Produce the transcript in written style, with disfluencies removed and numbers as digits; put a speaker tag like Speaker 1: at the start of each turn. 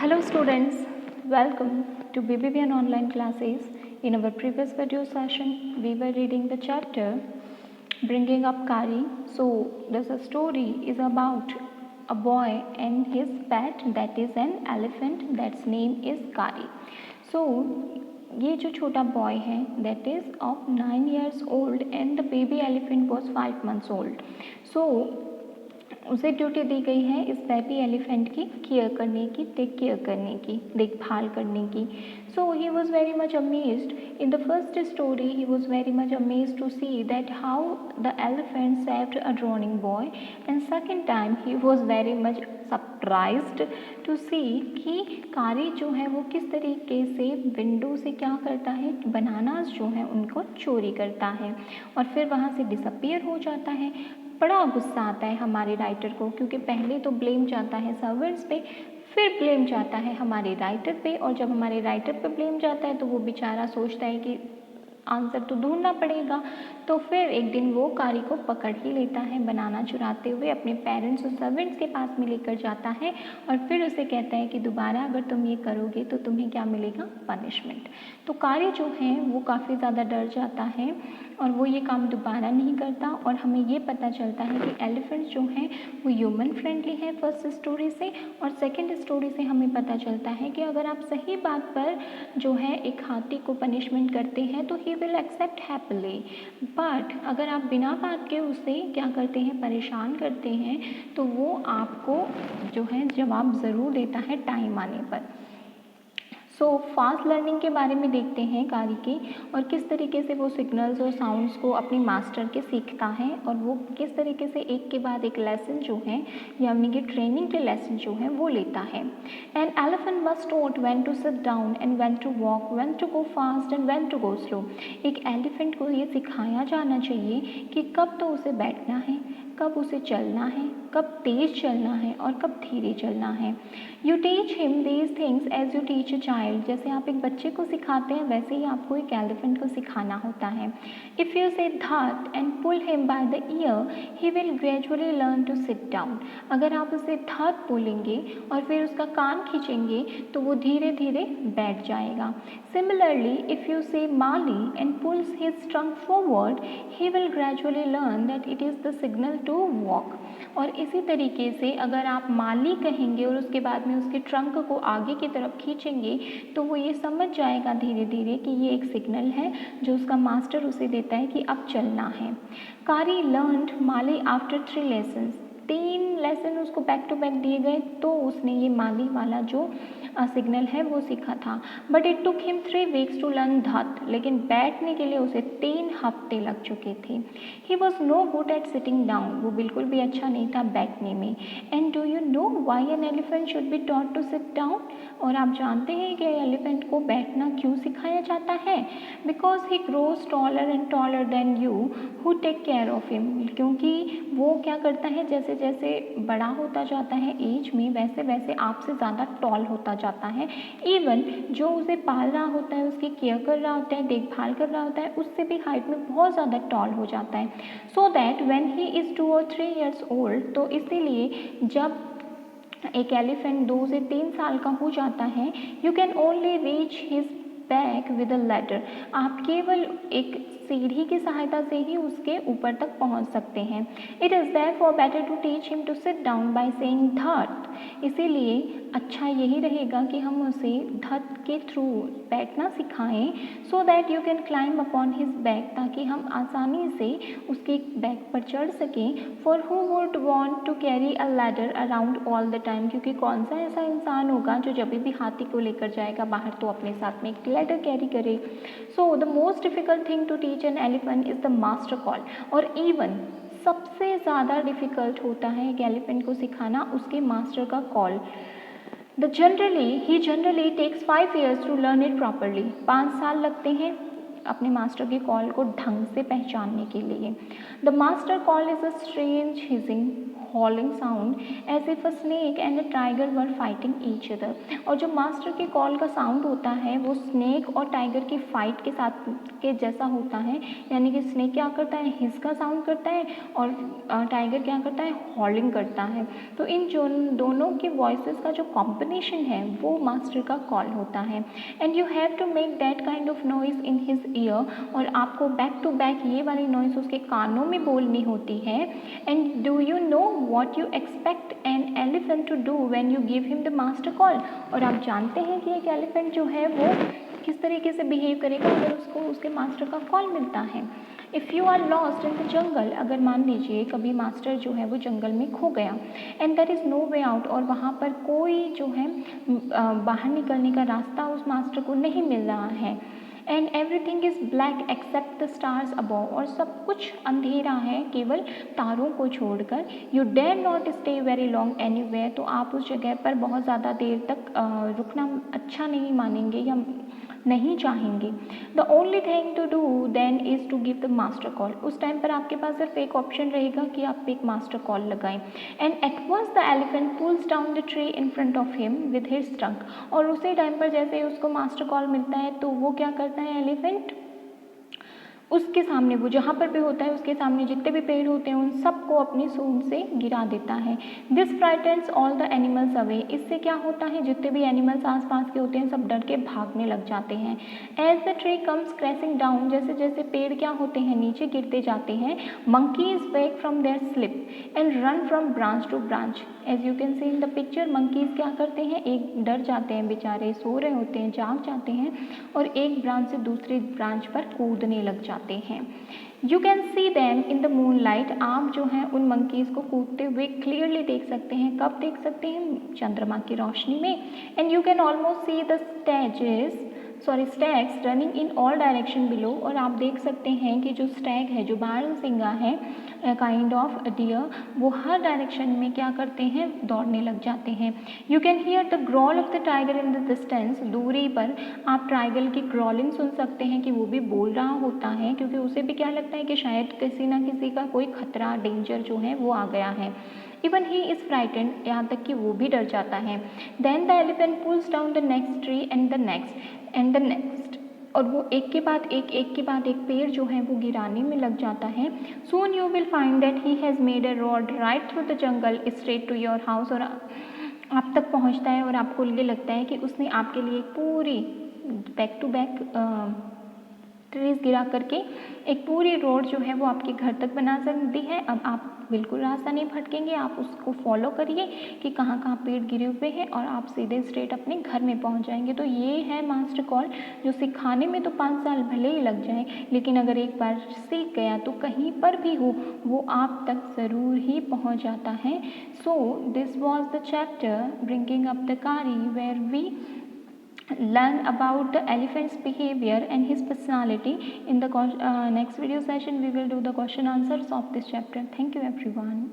Speaker 1: Hello students, welcome to BBVN online classes. In our previous video session, we were reading the chapter Bringing Up Kari. So this story is about a boy and his pet, that is an elephant, that's name is Kari. So ये जो छोटा boy है that is of 9 years old and the baby elephant was 5 months old. So उसे duty दी गई है इस baby elephant की care करने की, टेक केयर करने की, देखभाल करने की. So he was very much amazed. In the first story he was very much amazed to see that how the elephant saved a drowning boy, and second time he was very much surprised to see कि कारी जो है वो किस तरीके से window से क्या करता है, बनानास जो है उनको चोरी करता है और फिर वहाँ से डिसअपीयर हो जाता है. बड़ा गुस्सा आता है हमारे राइटर को, क्योंकि पहले तो ब्लेम जाता है सर्वेंट्स पे, फिर ब्लेम जाता है हमारे राइटर पे, और जब हमारे राइटर पे ब्लेम जाता है तो वो बेचारा सोचता है कि आंसर तो ढूंढना पड़ेगा. तो फिर एक दिन वो कारी को पकड़ ही लेता है बनाना चुराते हुए, अपने पेरेंट्स और सर्वेंट्स के पास में लेकर जाता है और फिर उसे कहता है कि दोबारा अगर तुम ये करोगे तो तुम्हें क्या मिलेगा, पनिशमेंट. तो कारी जो है वो काफ़ी ज़्यादा डर जाता है और वो ये काम दोबारा नहीं करता. और हमें ये पता चलता है कि एलिफेंट्स जो हैं वो ह्यूमन फ्रेंडली है फर्स्ट स्टोरी से, और सेकंड स्टोरी से हमें पता चलता है कि अगर आप सही बात पर जो है एक हाथी को पनिशमेंट करते हैं तो he will accept happily, but अगर आप बिना बात के उसे क्या करते हैं, परेशान करते हैं, तो वो आपको जो है जवाब ज़रूर देता है टाइम आने पर. सो फास्ट लर्निंग के बारे में देखते हैं कारी के, और किस तरीके से वो सिग्नल्स और साउंड्स को अपने मास्टर के सीखता है और वो किस तरीके से एक के बाद एक लेसन जो है यानी कि ट्रेनिंग के लेसन जो है वो लेता है. An elephant must note when to sit down and when to walk, when to go fast and when to go slow. एक एलिफेंट को ये सिखाया जाना चाहिए कि कब तो उसे बैठना है, कब उसे चलना है, कब तेज़ चलना है और कब धीरे चलना है. You teach him these things as you teach a child. जैसे आप एक बच्चे को सिखाते हैं वैसे ही आपको एक एलिफेंट को सिखाना होता है. इफ़ यू से धत and pull him by the ear he will gradually learn to sit down. अगर आप उसे धत बोलेंगे और फिर उसका कान खींचेंगे तो वो धीरे धीरे बैठ जाएगा. सिमिलरली इफ़ यू से माली and pulls his trunk forward he will gradually learn that it is the signal to walk. और इसी तरीके से अगर आप माली कहेंगे और उसके बाद में उसके ट्रंक को आगे की तरफ खींचेंगे तो वो ये समझ जाएगा धीरे धीरे कि ये एक सिग्नल है जो उसका मास्टर उसे देता है कि अब चलना है. कारी लर्नड माली आफ्टर 3 लेसन्स. 3 लेसन उसको बैक टू बैक दिए गए तो उसने ये माली वाला जो सिग्नल है वो सीखा था. But it took him 3 weeks to learn धत. लेकिन बैठने के लिए उसे 3 हफ्ते लग चुके थे. He was no good at sitting down. वो बिल्कुल भी अच्छा नहीं था बैठने में. And do you know why an elephant should be taught to sit down. और आप जानते हैं कि एलिफेंट को बैठना क्यों सिखाया जाता है. Because he grows taller and taller than you who take care of him. क्योंकि वो क्या करता है, जैसे जैसे बड़ा होता जाता है एज में वैसे वैसे आपसे ज़्यादा टॉल होता जाता है. इवन जो उसे पाल रहा होता है, उसकी केयर कर रहा होता है, देखभाल कर रहा होता है, उससे भी हाइट में बहुत ज़्यादा टॉल हो जाता है. So that when he is 2 or 3 years old, तो इसीलिए जब एक एलिफेंट 2 से 3 साल का हो जाता है, you can only reach his back with a ladder. आप केवल एक सीढ़ी की सहायता से ही उसके ऊपर तक पहुंच सकते हैं. It is therefore better to teach him to sit down by saying धत. इसीलिए अच्छा यही रहेगा कि हम उसे धत के थ्रू बैठना सिखाएं, so that you can climb upon his back, ताकि हम आसानी से उसके बैक पर चढ़ सकें. For who would want to carry a ladder around all the time. क्योंकि कौन सा ऐसा इंसान होगा जो जब भी हाथी को लेकर जाएगा बाहर तो अपने साथ में एक लैडर कैरी करे. So the most difficult thing to teach an elephant is the master call. और इवन सबसे ज़्यादा डिफ़िकल्ट होता है एक एलिफेंट को सिखाना उसके मास्टर का call. He generally takes 5 years to learn it properly. 5 साल लगते हैं अपने मास्टर के कॉल को ढंग से पहचानने के लिए. The master call is a strange hissing howling sound as if a snake and a tiger were fighting each other. और जो मास्टर के कॉल का साउंड होता है वो स्नेक और टाइगर की फाइट के साथ के जैसा होता है, यानी कि स्नेक क्या करता है, हिस का साउंड करता है और टाइगर क्या करता है, हॉलिंग करता है। तो इन जो दोनों के वॉइसेस का जो कॉम्बिनेशन है वो मास्टर का कॉल होता है। And you have to make that kind of noise in his ear, और आपको बैक टू बैक ये वाली नॉइज उसके कानों में बोलनी होती है। And do you know what you expect an elephant to do when you give him the master call. और आप जानते हैं कि एक एलिफेंट जो है वो किस तरीके से बिहेव करेगा अगर उसको उसके मास्टर का कॉल मिलता है। If you are lost in the jungle, अगर मान लीजिए कभी मास्टर जो है वो जंगल में खो गया, and there is no way out, और वहाँ पर कोई जो है बाहर निकलने का रास्ता उस मास्टर को नहीं मिल रहा है, and everything is black except the stars above, और सब कुछ अंधेरा है केवल तारों को छोड़कर, you dare not stay very long anywhere, तो आप उस जगह पर बहुत ज़्यादा देर तक रुकना अच्छा नहीं मानेंगे या नहीं चाहेंगे। The only thing to do then is to give the master call. उस टाइम पर आपके पास सिर्फ एक ऑप्शन रहेगा कि आप एक मास्टर कॉल लगाएं। And at once the elephant pulls down the tree in front of him with his trunk, और उसी टाइम पर जैसे उसको मास्टर कॉल मिलता है तो वो क्या करता है, एलिफेंट उसके सामने, वो जहाँ पर भी होता है उसके सामने जितने भी पेड़ होते हैं उन सबको अपनी सूंड से गिरा देता है। This frightens all the animals away, इससे क्या होता है, जितने भी एनिमल्स आसपास के होते हैं सब डर के भागने लग जाते हैं। As the tree comes crashing down, जैसे जैसे पेड़ क्या होते हैं नीचे गिरते जाते हैं, monkeys wake from their sleep and run from branch to branch. As you can see in the picture, monkeys क्या करते हैं, एक डर जाते हैं बेचारे, सो रहे होते हैं, जाग जाते हैं और एक ब्रांच से दूसरी ब्रांच पर कूदने लग जाते हैं। You can see them in the moon light, आप जो हैं उन मंकीज़ को कूदते हुए क्लियरली देख सकते हैं। कब देख सकते हैं, चंद्रमा की रोशनी में। And you can almost see the stags running in all direction below, और आप देख सकते हैं कि जो स्टैग है, जो बारहसिंगा है, काइंड ऑफ डियर, वो हर डायरेक्शन में क्या करते हैं, दौड़ने लग जाते हैं। You can hear the growl of the tiger in the distance, दूरी पर आप टाइगर की ग्रॉलिंग सुन सकते हैं कि वो भी बोल रहा होता है, क्योंकि उसे भी क्या लगता है कि शायद किसी ना किसी का कोई खतरा, डेंजर जो है वो आ गया है। इवन ही इज़ फ्राइटेंड, यहाँ तक कि वो भी डर जाता है। Then the elephant pulls down the next tree and the next, और वो एक के बाद एक पेड़ जो है वो गिराने में लग जाता है। Soon you will find that he has made a road right through the jungle straight to your house, और आप तक पहुंचता है और आपको ये लगता है कि उसने आपके लिए पूरी बैक टू बैक ट्रीज गिरा करके एक पूरी रोड जो है वो आपके घर तक बना दी है। अब आप बिल्कुल रास्ता नहीं भटकेंगे, आप उसको फॉलो करिए कि कहाँ कहाँ पेड़ गिरे हुए हैं और आप सीधे स्ट्रेट अपने घर में पहुँच जाएंगे। तो ये है मास्टर कॉल, जो सिखाने में तो 5 साल भले ही लग जाए, लेकिन अगर एक बार सीख गया तो कहीं पर भी हो वो आप तक ज़रूर ही पहुँच जाता है। So this was the chapter bringing up the Kari, where we learn about the elephant's behavior and his personality. In the next video session we will do the question answers of this chapter. Thank you everyone.